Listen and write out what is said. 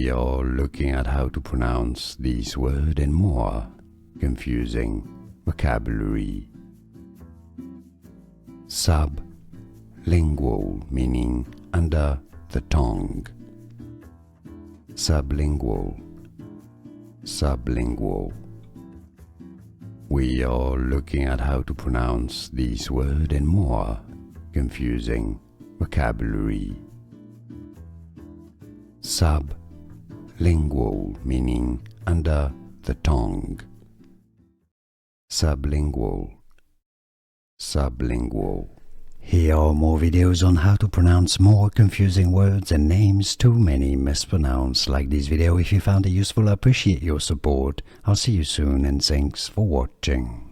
We are looking at how to pronounce these words and more confusing vocabulary. Sublingual, meaning under the tongue. Sublingual, sublingual. We are looking at how to pronounce these words and more confusing vocabulary. Sublingual, meaning under the tongue. Sublingual, sublingual. Here are more videos on how to pronounce more confusing words and names too many mispronounced. Like this video if you found it useful. I appreciate your support. I'll see you soon and thanks for watching.